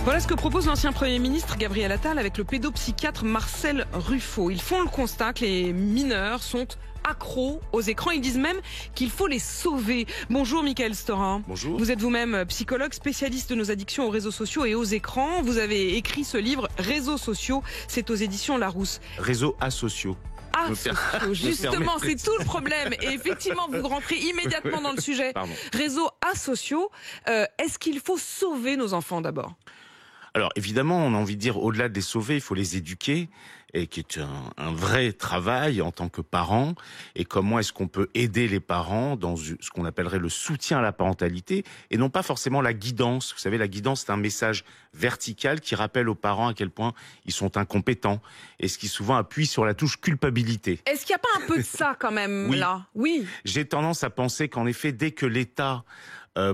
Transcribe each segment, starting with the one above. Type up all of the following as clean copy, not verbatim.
Voilà ce que propose l'ancien Premier ministre Gabriel Attal avec le pédopsychiatre Marcel Ruffo. Ils font le constat que les mineurs sont accros aux écrans. Ils disent même qu'il faut les sauver. Bonjour Michael Storin. Bonjour. Vous êtes vous-même psychologue, spécialiste de nos addictions aux réseaux sociaux et aux écrans. Vous avez écrit ce livre Réseaux sociaux. C'est aux éditions Larousse. Réseaux asociaux. Justement, c'est tout le problème. Et effectivement, vous rentrez immédiatement dans le sujet. Pardon. Réseaux asociaux. Est-ce qu'il faut sauver nos enfants d'abord ? Alors évidemment, on a envie de dire, au-delà de les sauver, il faut les éduquer, et qui est un vrai travail en tant que parent. Et comment est-ce qu'on peut aider les parents dans ce qu'on appellerait le soutien à la parentalité, et non pas forcément la guidance. Vous savez, la guidance, c'est un message vertical qui rappelle aux parents à quel point ils sont incompétents, et ce qui souvent appuie sur la touche culpabilité. Est-ce qu'il n'y a pas un peu de ça quand même là ? Oui. J'ai tendance à penser qu'en effet, dès que l'État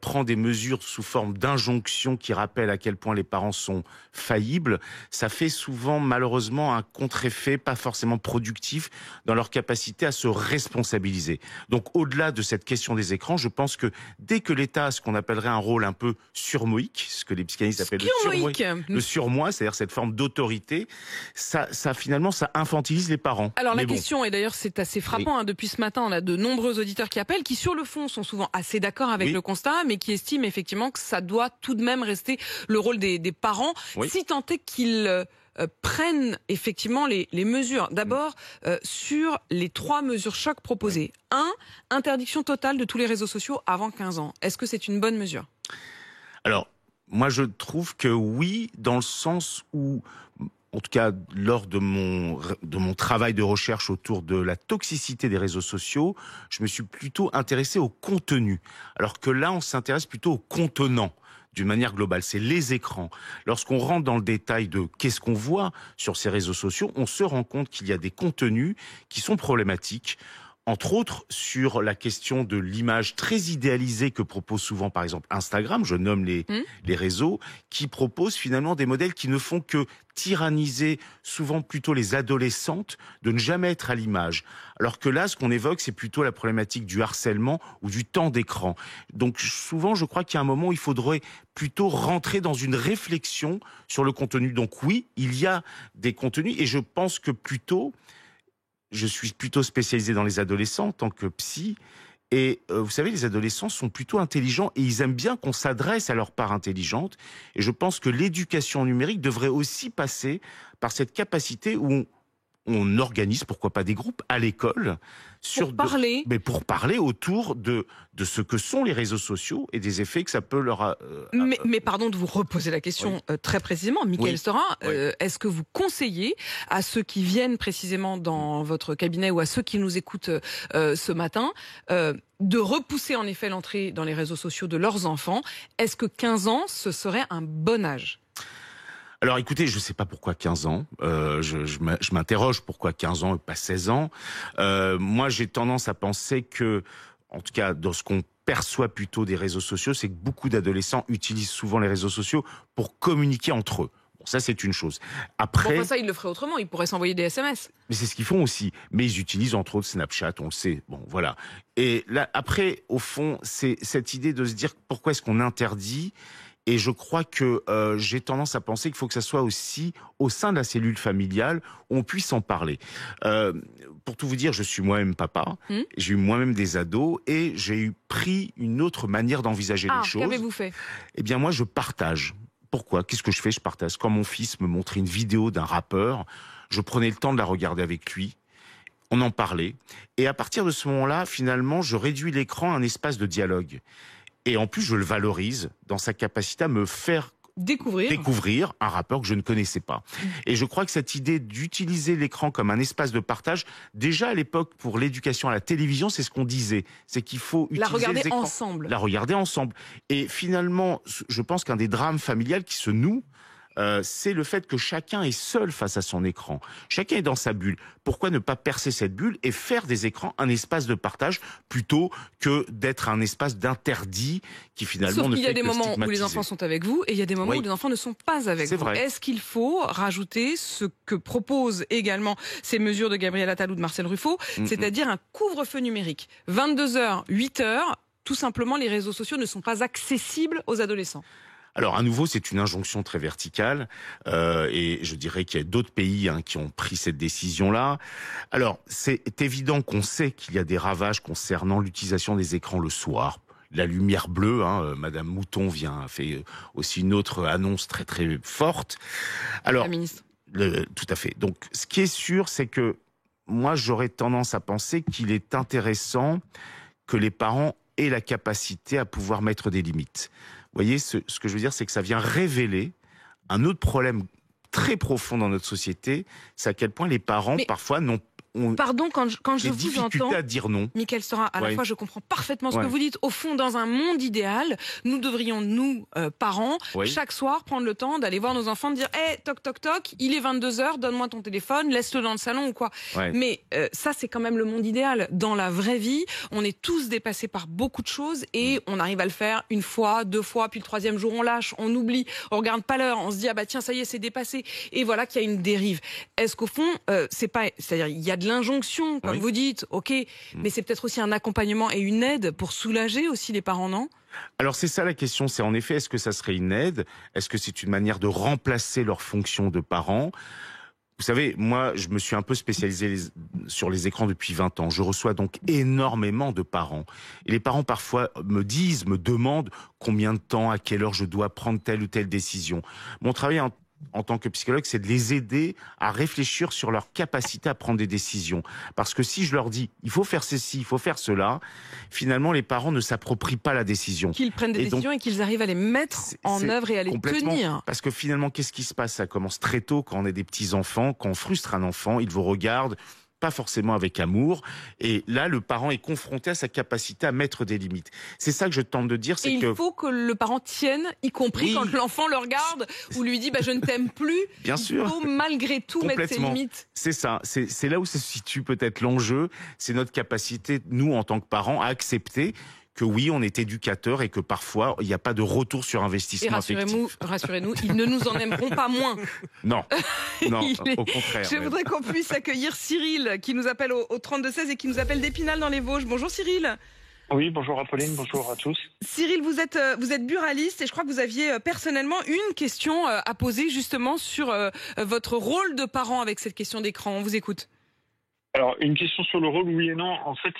prend des mesures sous forme d'injonction qui rappellent à quel point les parents sont faillibles, ça fait souvent malheureusement un contre-effet pas forcément productif dans leur capacité à se responsabiliser. Donc au-delà de cette question des écrans, je pense que dès que l'État a ce qu'on appellerait un rôle un peu surmoïque, ce que les psychanalystes appellent le surmoi, c'est-à-dire cette forme d'autorité, ça finalement ça infantilise les parents. Alors la question, et d'ailleurs c'est assez frappant, depuis ce matin on a de nombreux auditeurs qui appellent, qui sur le fond sont souvent assez d'accord avec le constat, mais qui estiment effectivement que ça doit tout de même rester le rôle des parents, si tant est qu'ils prennent effectivement les mesures. D'abord, sur les 3 mesures choc proposées. 1, interdiction totale de tous les réseaux sociaux avant 15 ans. Est-ce que c'est une bonne mesure ? Alors, moi je trouve que oui, dans le sens où, en tout cas, lors de mon travail de recherche autour de la toxicité des réseaux sociaux, je me suis plutôt intéressé au contenu. Alors que là, on s'intéresse plutôt au contenant. D'une manière globale, c'est les écrans. Lorsqu'on rentre dans le détail de qu'est-ce qu'on voit sur ces réseaux sociaux, on se rend compte qu'il y a des contenus qui sont problématiques. Entre autres, sur la question de l'image très idéalisée que propose souvent, par exemple, Instagram, je nomme les réseaux, qui proposent finalement des modèles qui ne font que tyranniser souvent plutôt les adolescentes de ne jamais être à l'image. Alors que là, ce qu'on évoque, c'est plutôt la problématique du harcèlement ou du temps d'écran. Donc souvent, je crois qu'il y a un moment où il faudrait plutôt rentrer dans une réflexion sur le contenu. Donc oui, il y a des contenus, et je pense que je suis plutôt spécialisé dans les adolescents en tant que psy. Et vous savez, les adolescents sont plutôt intelligents et ils aiment bien qu'on s'adresse à leur part intelligente. Et je pense que l'éducation numérique devrait aussi passer par cette capacité où on organise, pourquoi pas, des groupes à l'école pour parler autour de ce que sont les réseaux sociaux et des effets que ça peut leur... Mais pardon de vous reposer la question très précisément, Michael Storin, est-ce que vous conseillez à ceux qui viennent précisément dans votre cabinet ou à ceux qui nous écoutent ce matin de repousser en effet l'entrée dans les réseaux sociaux de leurs enfants ? Est-ce que 15 ans, ce serait un bon âge ? Alors écoutez, je ne sais pas pourquoi 15 ans, je m'interroge pourquoi 15 ans et pas 16 ans. Moi j'ai tendance à penser que, en tout cas dans ce qu'on perçoit plutôt des réseaux sociaux, c'est que beaucoup d'adolescents utilisent souvent les réseaux sociaux pour communiquer entre eux. Bon, ça c'est une chose. Après, ça ils le feraient autrement, ils pourraient s'envoyer des SMS. Mais c'est ce qu'ils font aussi. Mais ils utilisent entre autres Snapchat, on le sait. Bon voilà. Et là après, au fond, c'est cette idée de se dire pourquoi est-ce qu'on interdit. Et je crois que j'ai tendance à penser qu'il faut que ça soit aussi au sein de la cellule familiale où on puisse en parler. Pour tout vous dire, je suis moi-même papa, j'ai eu moi-même des ados et j'ai pris une autre manière d'envisager les choses. Qu'avez-vous fait ? Eh bien moi, je partage. Pourquoi ? Qu'est-ce que je fais ? Je partage. Quand mon fils me montrait une vidéo d'un rappeur, je prenais le temps de la regarder avec lui. On en parlait. Et à partir de ce moment-là, finalement, je réduis l'écran à un espace de dialogue. Et en plus, je le valorise dans sa capacité à me faire découvrir un rappeur que je ne connaissais pas. Et je crois que cette idée d'utiliser l'écran comme un espace de partage, déjà à l'époque pour l'éducation à la télévision, c'est ce qu'on disait. C'est qu'il faut utiliser les écrans. La regarder ensemble. Et finalement, je pense qu'un des drames familiales qui se noue, c'est le fait que chacun est seul face à son écran. Chacun est dans sa bulle. Pourquoi ne pas percer cette bulle et faire des écrans un espace de partage plutôt que d'être un espace d'interdit qui finalement ne fait que stigmatiser. Il y a des moments où les enfants sont avec vous et il y a des moments où les enfants ne sont pas avec vous. Est-ce qu'il faut rajouter ce que proposent également ces mesures de Gabriel Attal ou de Marcel Ruffo, c'est-à-dire un couvre-feu numérique ? 22h, 8h, tout simplement les réseaux sociaux ne sont pas accessibles aux adolescents. Alors, à nouveau, c'est une injonction très verticale, et je dirais qu'il y a d'autres pays qui ont pris cette décision-là. Alors, c'est évident qu'on sait qu'il y a des ravages concernant l'utilisation des écrans le soir. La lumière bleue, Madame Mouton fait aussi une autre annonce très très forte. Alors, la ministre. Tout à fait. Donc, ce qui est sûr, c'est que moi, j'aurais tendance à penser qu'il est intéressant que les parents aient la capacité à pouvoir mettre des limites. Vous voyez, ce que je veux dire, c'est que ça vient révéler un autre problème très profond dans notre société, c'est à quel point les parents, parfois, ont Pardon, quand je vous entends, à dire non. Mickaël Stora, à la fois je comprends parfaitement ce que vous dites. Au fond, dans un monde idéal, nous devrions, nous, parents, chaque soir prendre le temps d'aller voir nos enfants, de dire hey, toc toc toc, il est 22h, donne-moi ton téléphone, laisse-le dans le salon ou quoi. Mais ça, c'est quand même le monde idéal. Dans la vraie vie, on est tous dépassés par beaucoup de choses et on arrive à le faire une fois, deux fois, puis le troisième jour on lâche, on oublie, on regarde pas l'heure, on se dit ah bah tiens ça y est c'est dépassé et voilà qu'il y a une dérive. Est-ce qu'au fond c'est-à-dire il y a de l'injonction, comme vous dites, ok, mais c'est peut-être aussi un accompagnement et une aide pour soulager aussi les parents, non ? Alors c'est ça la question, c'est en effet, est-ce que ça serait une aide ? Est-ce que c'est une manière de remplacer leur fonction de parents ? Vous savez, moi, je me suis un peu spécialisé sur les écrans depuis 20 ans. Je reçois donc énormément de parents. Et les parents, parfois, me demandent combien de temps, à quelle heure je dois prendre telle ou telle décision. Mon travail en tant que psychologue, c'est de les aider à réfléchir sur leur capacité à prendre des décisions. Parce que si je leur dis, il faut faire ceci, il faut faire cela, finalement, les parents ne s'approprient pas la décision. Qu'ils prennent des décisions et qu'ils arrivent à les mettre en œuvre et à les tenir. Parce que finalement, qu'est-ce qui se passe ? Ça commence très tôt quand on est des petits-enfants, quand on frustre un enfant, il vous regarde, pas forcément avec amour, et là le parent est confronté à sa capacité à mettre des limites. C'est ça que je tente de dire, c'est il faut que le parent tienne, y compris quand l'enfant le regarde ou lui dit je ne t'aime plus. Bien sûr. Il faut malgré tout mettre ses limites. C'est ça, c'est là où se situe peut-être l'enjeu, c'est notre capacité, nous en tant que parents, à accepter que oui, on est éducateur et que parfois, il n'y a pas de retour sur investissement affectif. Rassurez-nous, ils ne nous en aimeront pas moins. Non, au contraire. Je voudrais qu'on puisse accueillir Cyril, qui nous appelle au 32-16 et qui nous appelle d'Épinal dans les Vosges. Bonjour Cyril. Oui, bonjour Apolline, bonjour à tous. Cyril, vous êtes buraliste et je crois que vous aviez personnellement une question à poser justement sur votre rôle de parent avec cette question d'écran. On vous écoute. Alors, une question sur le rôle, oui et non. En fait,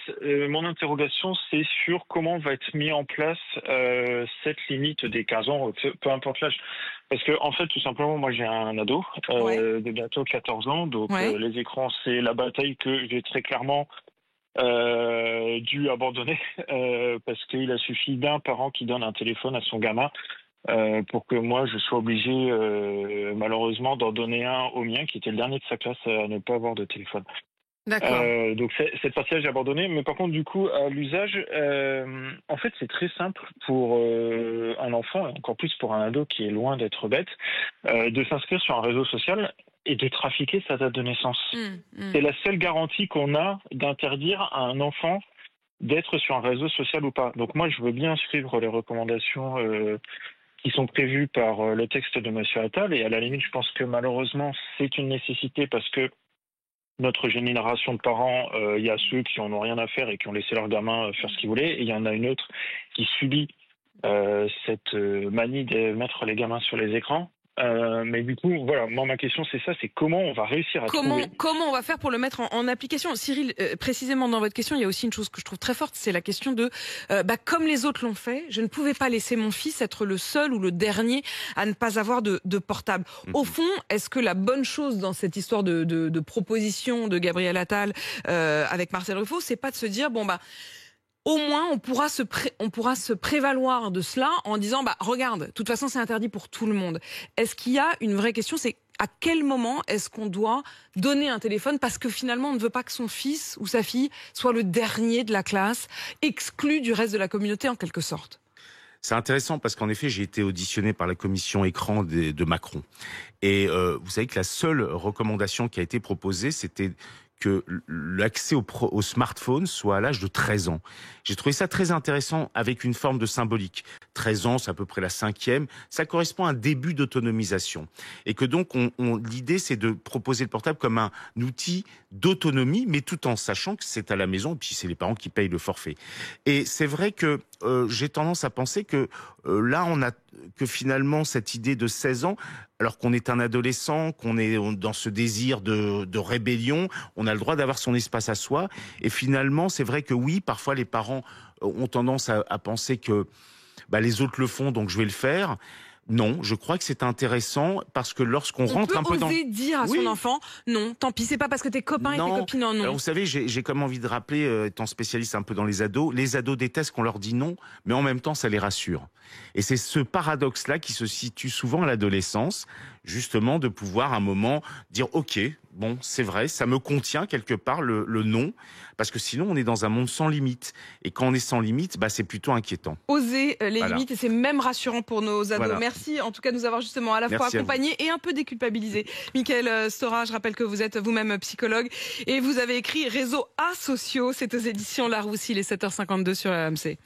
mon interrogation, c'est sur comment va être mis en place cette limite des 15 ans, peu importe l'âge. Parce que, en fait, tout simplement, moi, j'ai un ado de bientôt 14 ans. Donc, les écrans, c'est la bataille que j'ai très clairement dû abandonner parce qu'il a suffi d'un parent qui donne un téléphone à son gamin pour que moi, je sois obligé, malheureusement, d'en donner un au mien, qui était le dernier de sa classe à ne pas avoir de téléphone. D'accord. Donc cette partie-là j'ai abandonné, mais par contre du coup à l'usage, en fait c'est très simple pour un enfant, et encore plus pour un ado qui est loin d'être bête, de s'inscrire sur un réseau social et de trafiquer sa date de naissance. C'est la seule garantie qu'on a d'interdire à un enfant d'être sur un réseau social ou pas. Donc moi je veux bien suivre les recommandations qui sont prévues par le texte de Monsieur Attal, et à la limite je pense que malheureusement c'est une nécessité parce que notre génération de parents, il y a ceux qui en ont rien à faire et qui ont laissé leurs gamins faire ce qu'ils voulaient, et il y en a une autre qui subit cette manie de mettre les gamins sur les écrans. Mais du coup, voilà, moi ma question c'est ça, c'est comment on va réussir à trouver... Comment on va faire pour le mettre en application ? Cyril, précisément dans votre question, il y a aussi une chose que je trouve très forte, c'est la question de, comme les autres l'ont fait, je ne pouvais pas laisser mon fils être le seul ou le dernier à ne pas avoir de portable. Au fond, est-ce que la bonne chose dans cette histoire de proposition de Gabriel Attal avec Marcel Ruffo, c'est pas de se dire, au moins, on pourra se prévaloir de cela en disant, regarde, de toute façon, c'est interdit pour tout le monde. Est-ce qu'il y a une vraie question, c'est à quel moment est-ce qu'on doit donner un téléphone parce que finalement, on ne veut pas que son fils ou sa fille soit le dernier de la classe, exclu du reste de la communauté en quelque sorte? C'est intéressant parce qu'en effet, j'ai été auditionné par la commission écran de Macron. Et vous savez que la seule recommandation qui a été proposée, c'était que l'accès au smartphone soit à l'âge de 13 ans. J'ai trouvé ça très intéressant avec une forme de symbolique. 13 ans, c'est à peu près la 5e. Ça correspond à un début d'autonomisation. Et que donc, l'idée, c'est de proposer le portable comme un outil d'autonomie, mais tout en sachant que c'est à la maison, et puis c'est les parents qui payent le forfait. Et c'est vrai que j'ai tendance à penser que là, on a que finalement cette idée de 16 ans, alors qu'on est un adolescent, qu'on est dans ce désir de rébellion, on a le droit d'avoir son espace à soi. Et finalement, c'est vrai que oui, parfois les parents ont tendance à penser que les autres le font, donc je vais le faire. Non, je crois que c'est intéressant parce que lorsqu'on rentre un peu dans... On peut oser dire à son enfant, non, tant pis, c'est pas parce que tes copains et tes copines non. Alors vous savez, j'ai comme envie de rappeler, étant spécialiste un peu dans les ados détestent qu'on leur dit non, mais en même temps, ça les rassure. Et c'est ce paradoxe-là qui se situe souvent à l'adolescence, justement de pouvoir à un moment dire « Ok, bon, c'est vrai, ça me contient quelque part le non », parce que sinon on est dans un monde sans limite. Et quand on est sans limite, c'est plutôt inquiétant. Oser les limites, et c'est même rassurant pour nos ados. Voilà. Merci en tout cas de nous avoir justement à la fois accompagnés et un peu déculpabilisés. Mickaël Stora, je rappelle que vous êtes vous-même psychologue et vous avez écrit Réseaux asociaux, c'est aux éditions Larousse, il est 7h52 sur RMC.